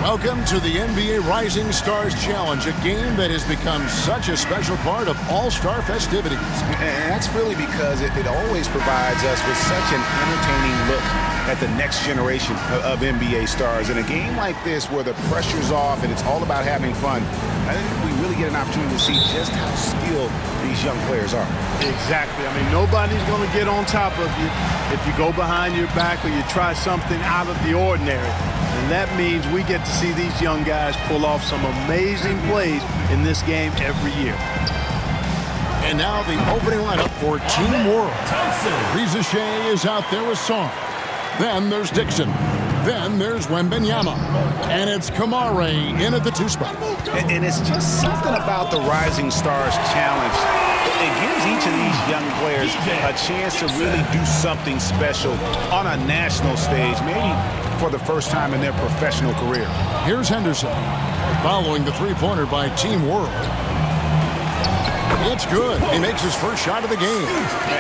Welcome to the NBA Rising Stars Challenge, a game that has become such a special part of all-star festivities. And that's really because it always provides us with such an entertaining look at the next generation of NBA stars. In a game like this where the pressure's off and it's all about having fun, I think we really get an opportunity to see just how skilled these young players are. Exactly. I mean, nobody's going to get on top of you if you go behind your back or you try something out of the ordinary. And that means we get to see these young guys pull off some amazing plays in this game every year. And now the opening lineup for Team World. Riza Shea is out there with Song. Then there's Dixon. Then there's Wembanyama. And it's Kamare in at the 2 spot. And it's just something about the Rising Stars Challenge. It gives each of these young players a chance to really do something special on a national stage, maybe for the first time in their professional career. Here's Henderson, following the three-pointer by Team World. It's good. He makes his first shot of the game.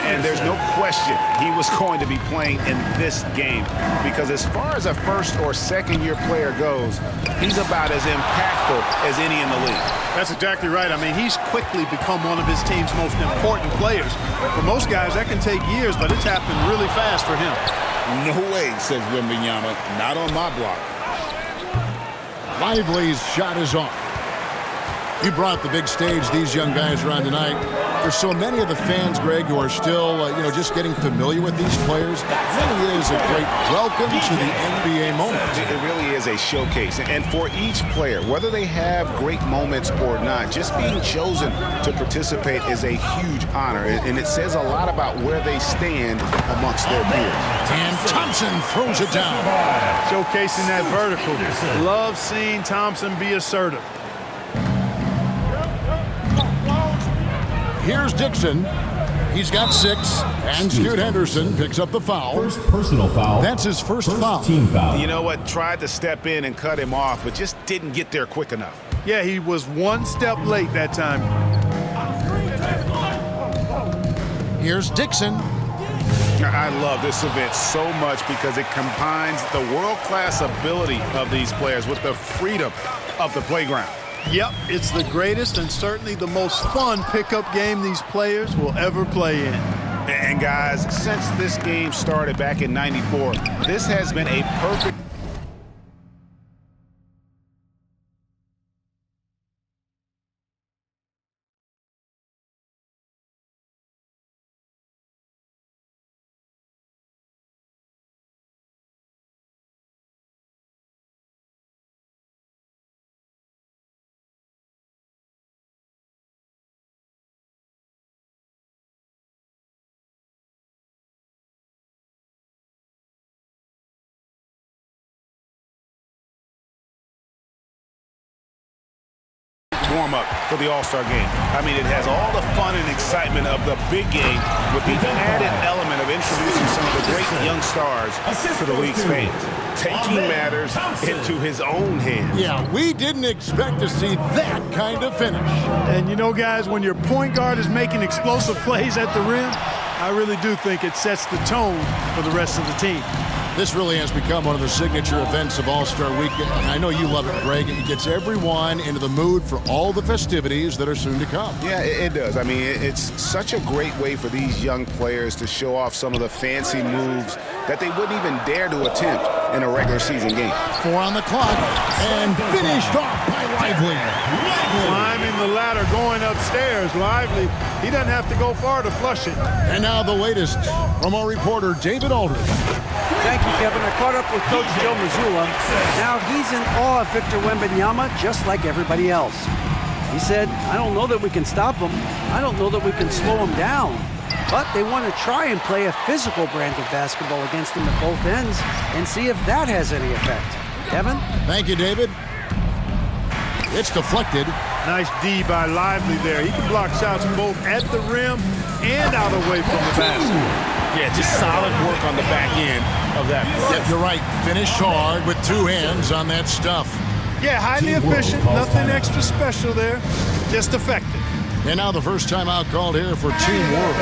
And there's no question he was going to be playing in this game, because as far as a first or second year player goes, he's about as impactful as any in the league. That's exactly right. I mean, he's quickly become one of his team's most important players. For most guys, that can take years, but it's happened really fast for him. No way, says Wembanyama. Not on my block. Lively's shot is off. You brought the big stage these young guys are on tonight. For so many of the fans, Greg, who are still, just getting familiar with these players, it really is a great welcome to the NBA moment. It really is a showcase. And for each player, whether they have great moments or not, just being chosen to participate is a huge honor. And it says a lot about where they stand amongst their peers. And Thompson throws it down. Showcasing that vertical. Love seeing Thompson be assertive. Here's Dixon. He's got 6. And Scoot Henderson picks up the foul. First personal foul. That's his first foul. Team foul. You know what? Tried to step in and cut him off, but just didn't get there quick enough. Yeah, he was one step late that time. Here's Dixon. I love this event so much because it combines the world-class ability of these players with the freedom of the playground. Yep, it's the greatest and certainly the most fun pickup game these players will ever play in. And guys, since this game started back in '94, this has been a perfect warm-up for the All-Star game. I mean, it has all the fun and excitement of the big game with the added element of introducing some of the great young stars to the league's fans. Taking matters into his own hands. Yeah, we didn't expect to see that kind of finish. And you know, guys, when your point guard is making explosive plays at the rim, I really do think it sets the tone for the rest of the team. This really has become one of the signature events of All-Star Weekend. I know you love it, Greg. It gets everyone into the mood for all the festivities that are soon to come. Yeah, it does. I mean, it's such a great way for these young players to show off some of the fancy moves that they wouldn't even dare to attempt in a regular season game. 4 on the clock, and finished off by Lively. Climbing the ladder, going upstairs. Lively, he doesn't have to go far to flush it. And now the latest from our reporter, David Aldridge. Thank you, Kevin. I caught up with Coach Joe Mazzulla. Now he's in awe of Victor Wembanyama, just like everybody else. He said, I don't know that we can stop him. I don't know that we can slow him down. But they want to try and play a physical brand of basketball against him at both ends and see if that has any effect. Kevin? Thank you, David. It's deflected. Nice D by Lively there. He can block shots both at the rim and out away from the basket. Yeah, just solid work on the back end of that play. Yep, you're right. Finish hard with 2 hands on that stuff. Yeah, highly efficient. Nothing extra special there. Just effective. And now the first timeout called here for Team World.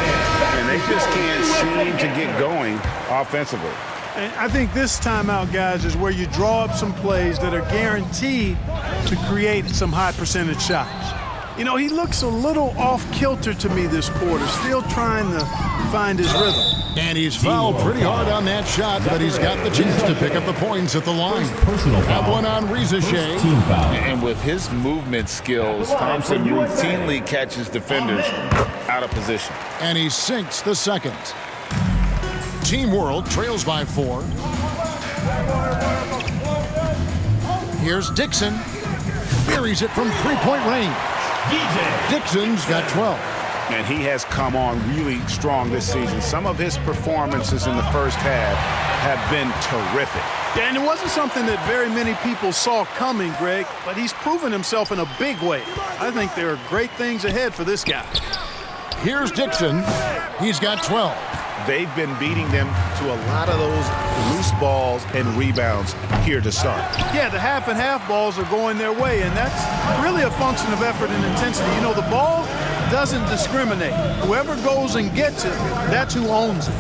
And they just can't seem to get going offensively. And I think this timeout, guys, is where you draw up some plays that are guaranteed to create some high percentage shots. You know, he looks a little off kilter to me this quarter, still trying to find his rhythm. And he's fouled pretty hard on that shot, but he's got the chance to pick up the points at the line. That one on Reza Shea. And with his movement skills, Thompson routinely catches defenders out of position. And he sinks the second. Team World trails by 4. Here's Dixon. Buries it from three-point range. Dixon's got 12. And he has come on really strong this season. Some of his performances in the first half have been terrific. Yeah, and it wasn't something that very many people saw coming, Greg, but he's proven himself in a big way. I think there are great things ahead for this guy. Here's Dixon. He's got 12. They've been beating them to a lot of those loose balls and rebounds here to start. Yeah, the half and half balls are going their way, and that's really a function of effort and intensity. You know, the ball doesn't discriminate. Whoever goes and gets it, that's who owns it.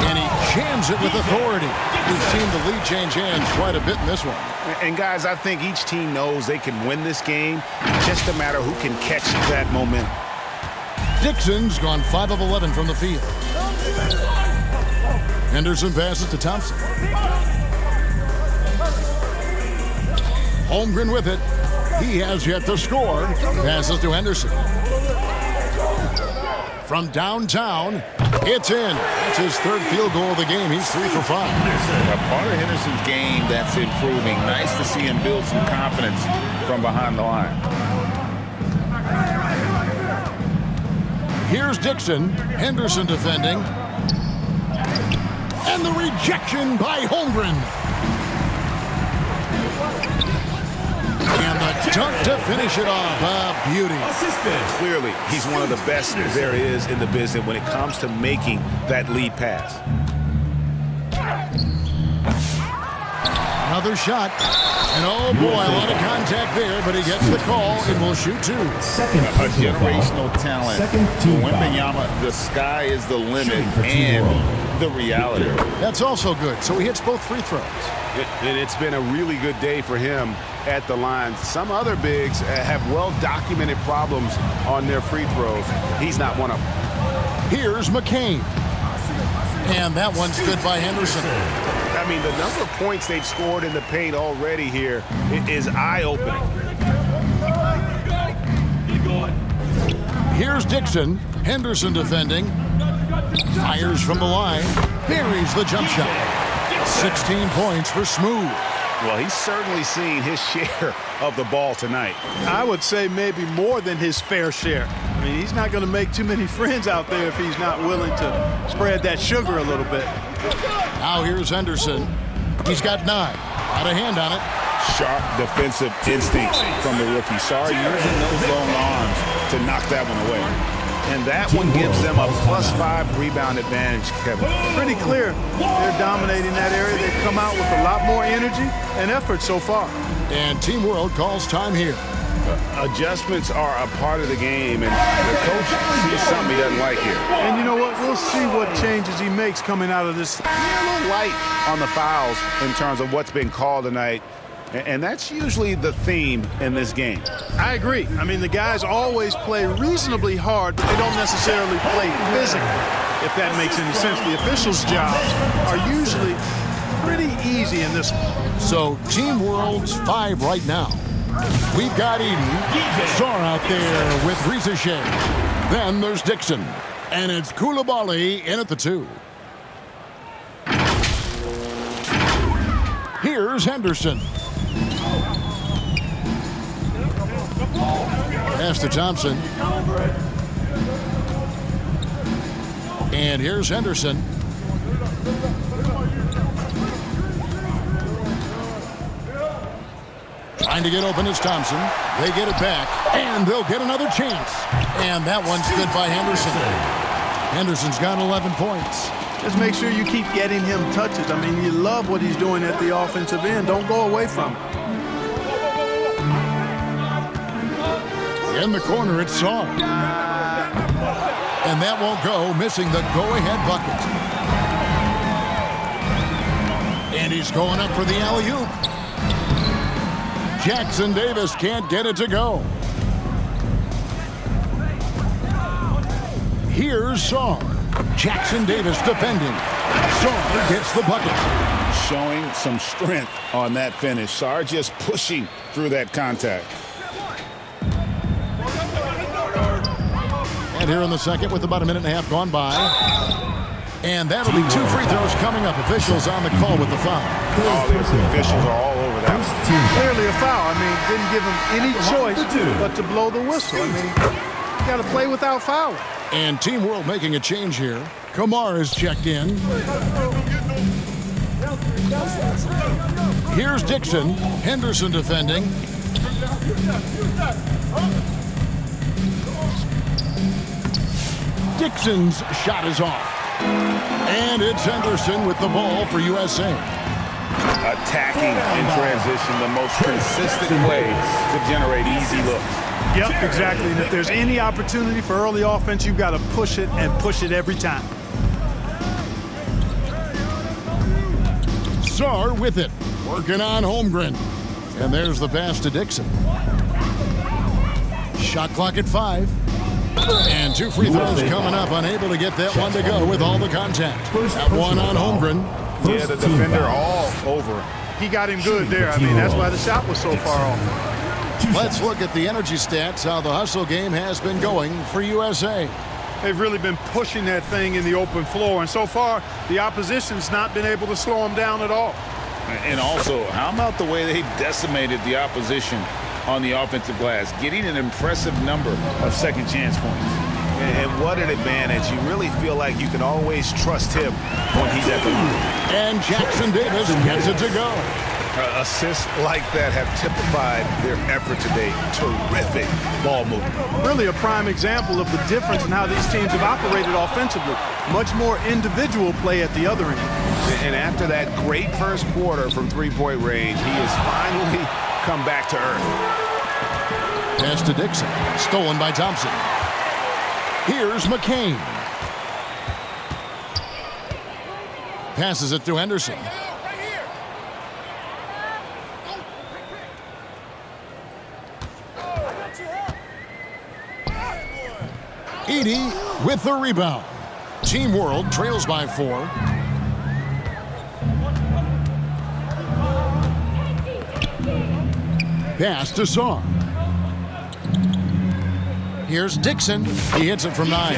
And he jams it with authority. We've seen the lead change hands quite a bit in this one. And guys, I think each team knows they can win this game. Just a matter who can catch that momentum. Dixon's gone 5 of 11 from the field. Henderson passes to Thompson. Holmgren with it. He has yet to score. Passes to Henderson. From downtown, it's in. It's his third field goal of the game. He's 3 for 5. A part of Henderson's game that's improving. Nice to see him build some confidence from behind the line. Here's Dixon. Henderson defending. And the rejection by Holmgren. And the dunk to finish it off. A beauty. Clearly, he's one of the best there is in the business when it comes to making that lead pass. Another shot. And oh boy, a lot of contact there, but he gets the call and will shoot 2. A generational talent. Wembanyama, the sky is the limit and the reality. That's also good. So he hits both free throws. And it's been a really good day for him at the line. Some other bigs have well-documented problems on their free throws. He's not one of them. Here's McCain. And that one's good by Henderson. I mean, the number of points they've scored in the paint already here is eye-opening. Here's Dixon. Henderson defending. Fires from the line. Buries the jump shot. 16 points for Smooth. Well, he's certainly seen his share of the ball tonight. I would say maybe more than his fair share. I mean, he's not going to make too many friends out there if he's not willing to spread that sugar a little bit. Now here's Henderson. He's got 9. Out of hand on it. Sharp defensive instincts from the rookie. Sorry, using those long arms to knock that one away. And that one gives them a +5 rebound advantage, Kevin. Pretty clear. They're dominating that area. They've come out with a lot more energy and effort so far. And Team World calls time here. Adjustments are a part of the game, and the coach sees something he doesn't like here. And you know what? We'll see what changes he makes coming out of this. A little light on the fouls in terms of what's been called tonight. And that's usually the theme in this game. I agree. I mean, the guys always play reasonably hard, but they don't necessarily play physically, if that makes any sense. The officials' jobs are usually pretty easy in this one. So Team World's 5 right now. We've got Edey. Sar out there with Reza Shea. Then there's Dixon. And it's Coulibaly in at the 2. Here's Henderson. Pass to Thompson. And here's Henderson. Trying to get open is Thompson. They get it back, and they'll get another chance. And that one's good by Henderson. Henderson's got 11 points. Just make sure you keep getting him touches. I mean, you love what he's doing at the offensive end. Don't go away from it. In the corner, it's Sar. And that won't go, missing the go-ahead bucket. And he's going up for the alley-oop. Jackson Davis can't get it to go. Here's Saar. Jackson Davis defending. Saar gets the bucket. Showing some strength on that finish. Saar just pushing through that contact. And here in the second with about a minute and a half gone by. And that'll be 2 free throws coming up. Officials on the call with the foul. Oh, the officials are all over that. Clearly a foul. I mean, didn't give him any choice but to blow the whistle. I mean, you got to play without fouling. And Team World making a change here. Kamar is checked in. Here's Dixon. Henderson defending. Dixon's shot is off. And it's Henderson with the ball for USA. Attacking in transition, the most consistent way to generate easy looks. Yep, exactly. And if there's any opportunity for early offense, you've got to push it and push it every time. Saar with it. Working on Holmgren. And there's the pass to Dixon. Shot clock at 5. And 2 free throws coming up. Unable to get that one to go with all the contact. That one on Holmgren. Yeah, the defender all over. He got him good there. I mean, that's why the shot was so far off. Let's look at the energy stats, how the hustle game has been going for USA. They've really been pushing that thing in the open floor, and so far the opposition's not been able to slow them down at all. And also, how about the way they decimated the opposition on the offensive glass, getting an impressive number of second chance points. And what an advantage. You really feel like you can always trust him when he's at the line. And Jackson Davis gets it to go. Assists like that have typified their effort today. Terrific ball movement. Really a prime example of the difference in how these teams have operated offensively. Much more individual play at the other end. And after that great first quarter from three-point range, he has finally come back to earth. Pass to Dixon. Stolen by Thompson. Here's McCain. Passes it to Henderson. Edey with the rebound. Team World trails by 4. Pass to Saar. Here's Dixon. He hits it from 9.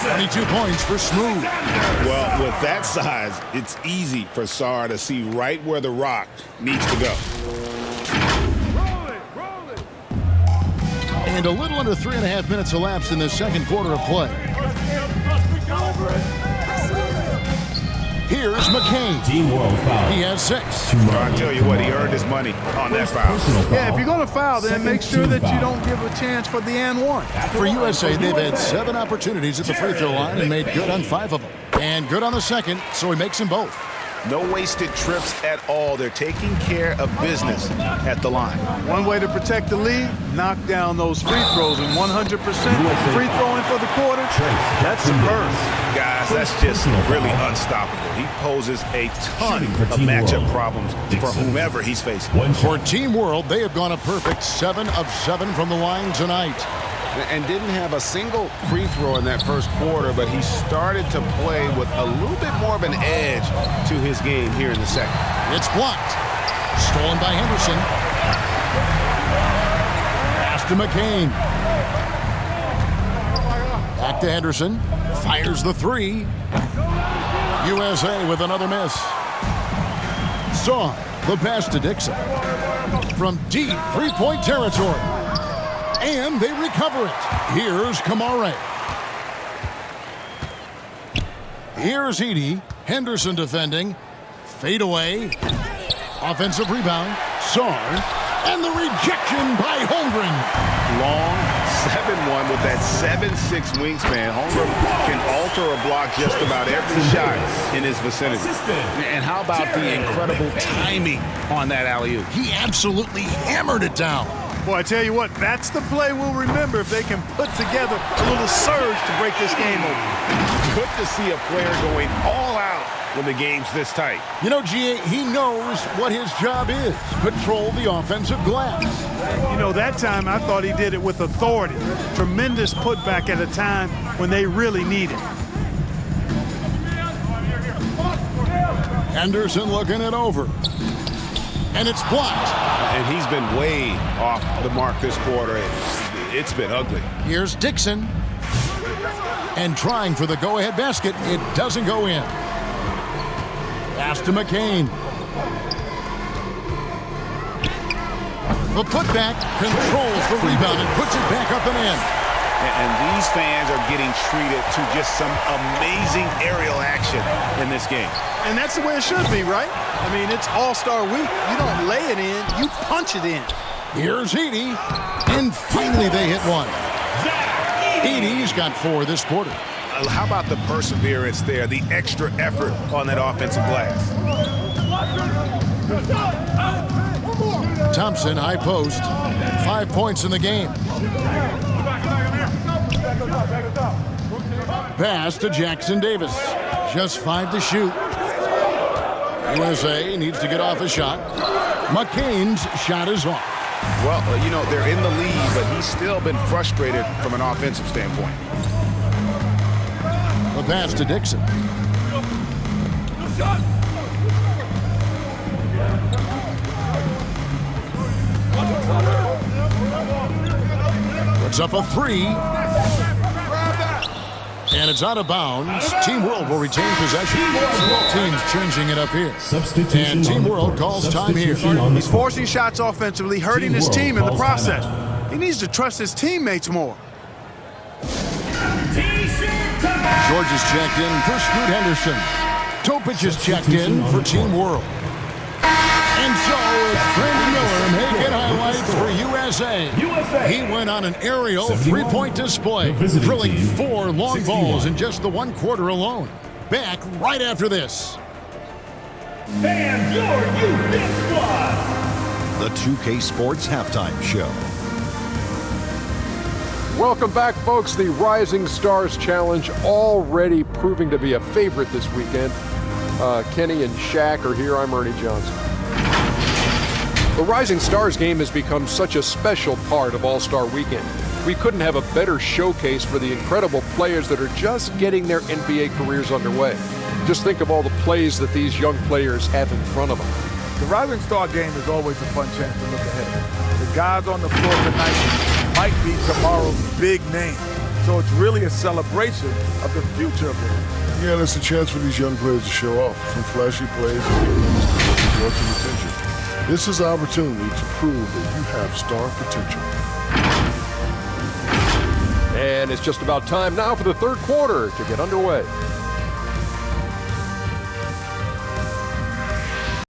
22 points for Smooth. Well, with that size, it's easy for Saar to see right where the rock needs to go. And a little under 3.5 minutes elapsed in the second quarter of play. Here's McCain. He has 6. I tell you what, he earned his money on that foul. Yeah, if you're going to foul, then make sure that you don't give a chance for the and one. For USA, they've had 7 opportunities at the free throw line and made good on 5 of them. And good on the second, so he makes them both. No wasted trips at all. They're taking care of business at the line. One way to protect the lead, knock down those free throws, and 100% free throwing for the quarter, that's superb. Guys, that's just really unstoppable. He poses a ton of matchup problems for whomever he's facing. For Team World, they have gone a perfect 7 of 7 from the line tonight. And didn't have a single free throw in that first quarter, but he started to play with a little bit more of an edge to his game here in the second. It's blocked. Stolen by Henderson. Pass to McCain. Back to Henderson. Fires the 3. USA with another miss. Saar the pass to Dixon. From deep three-point territory. And they recover it. Here's Kamare. Here's Edey. Henderson defending. Fade away. Offensive rebound. Saar. And the rejection by Holmgren. Long 7-1 with that 7'6" wingspan. Holmgren can alter a block just about every shot in his vicinity. And how about the incredible timing on that alley-oop? He absolutely hammered it down. Boy, I tell you what, that's the play we'll remember if they can put together a little surge to break this game open. Good to see a player going all out when the game's this tight. You know, G.A., he knows what his job is. Patrol the offensive glass. You know, that time I thought he did it with authority. Tremendous putback at a time when they really need it. Anderson looking it over. And it's blocked. And he's been way off the mark this quarter. It's been ugly. Here's Dixon. And trying for the go-ahead basket. It doesn't go in. Pass to McCain. The putback controls the rebound and puts it back up and in. And these fans are getting treated to just some amazing aerial action in this game. And that's the way it should be, right? I mean, it's All-Star Week. You don't lay it in, you punch it in. Here's Edey. And finally they hit one. Edey's got 4 this quarter. How about the perseverance there, the extra effort on that offensive glass? Thompson, high post. 5 points in the game. Pass to Jackson Davis. Just 5 to shoot. USA needs to get off a shot. McCain's shot is off. Well, you know, they're in the lead, but he's still been frustrated from an offensive standpoint. The pass to Dixon. Puts up a 3. And it's out of bounds. Team World will retain possession. Both teams changing it up here. And Team World calls time here. He's forcing shots offensively, hurting his team in the process. He needs to trust his teammates more. George is checked in for Scoot Henderson. Topic is checked in for Team World. And so it's Brandon Miller making highlights for USA. He went on an aerial 3-point display, drilling 4 long balls in just the 1 quarter alone. Back right after this. And your U.S. squad. The 2K Sports Halftime Show. Welcome back, folks. The Rising Stars Challenge already proving to be a favorite this weekend. Kenny and Shaq are here. I'm Ernie Johnson. The Rising Stars game has become such a special part of All-Star Weekend. We couldn't have a better showcase for the incredible players that are just getting their NBA careers underway. Just think of all the plays that these young players have in front of them. The Rising Star game is always a fun chance to look ahead. The guys on the floor tonight might be tomorrow's big name. So it's really a celebration of the future of it. Yeah, and it's a chance for these young players to show off some flashy plays and draw some attention. This is an opportunity to prove that you have star potential. And it's just about time now for the third quarter to get underway.